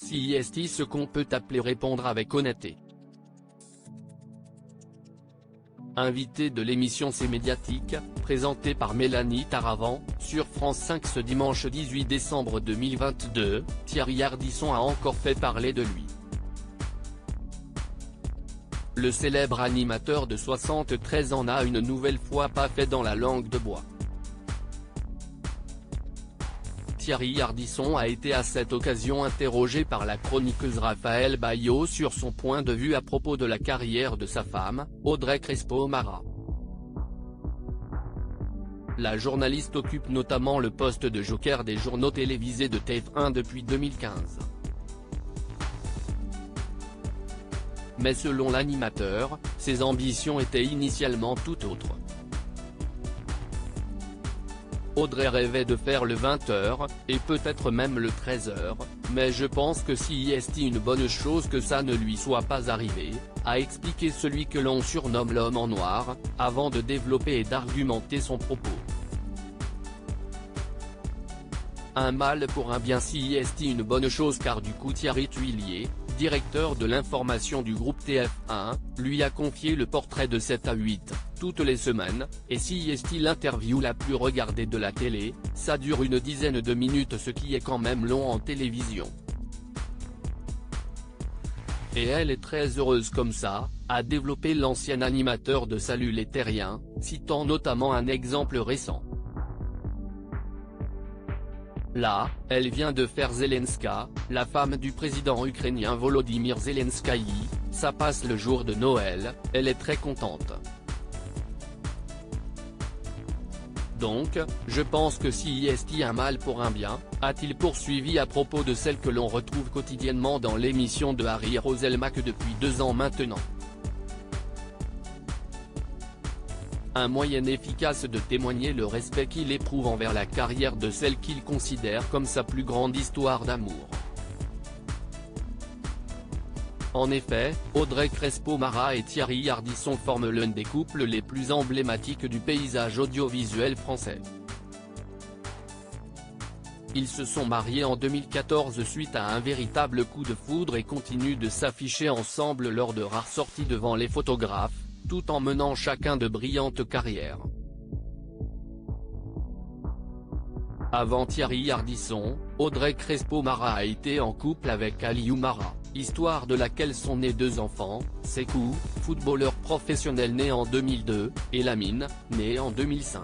CIST, ce qu'on peut appeler répondre avec honnêteté. Invité de l'émission C'est médiatique, présentée par Mélanie Taravant, sur France 5 ce dimanche 18 décembre 2022, Thierry Ardisson a encore fait parler de lui. Le célèbre animateur de 73 ans n'a une nouvelle fois pas fait dans la langue de bois. Thierry Ardisson a été à cette occasion interrogé par la chroniqueuse Raphaël Baillot sur son point de vue à propos de la carrière de sa femme, Audrey Crespo-Mara. La journaliste occupe notamment le poste de joker des journaux télévisés de TF1 depuis 2015. Mais selon l'animateur, ses ambitions étaient initialement tout autres. Audrey rêvait de faire le 20h, et peut-être même le 13h, mais je pense que CIST une bonne chose que ça ne lui soit pas arrivé, a expliqué celui que l'on surnomme l'homme en noir, avant de développer et d'argumenter son propos. Un mal pour un bien, CIST une bonne chose, car du coup Thierry Tuillier, directeur de l'information du groupe TF1, lui a confié le portrait de 7 à 8, toutes les semaines, et CIST l'interview la plus regardée de la télé, ça dure une dizaine de minutes, ce qui est quand même long en télévision. Et elle est très heureuse comme ça, a développé l'ancien animateur de Salut les Terriens, citant notamment un exemple récent. Là, elle vient de faire Zelenska, la femme du président ukrainien Volodymyr Zelensky, ça passe le jour de Noël, elle est très contente. Donc, je pense que CIST un mal pour un bien, a-t-il poursuivi à propos de celle que l'on retrouve quotidiennement dans l'émission de Harry Roselmack depuis 2 ans maintenant. Un moyen efficace de témoigner le respect qu'il éprouve envers la carrière de celle qu'il considère comme sa plus grande histoire d'amour. En effet, Audrey Crespo-Mara et Thierry Ardisson forment l'un des couples les plus emblématiques du paysage audiovisuel français. Ils se sont mariés en 2014 suite à un véritable coup de foudre et continuent de s'afficher ensemble lors de rares sorties devant les photographes, tout en menant chacun de brillantes carrières. Avant Thierry Ardisson, Audrey Crespo-Mara a été en couple avec Aliou Mara, histoire de laquelle sont nés 2 enfants, Sékou, footballeur professionnel né en 2002, et Lamine, né en 2005.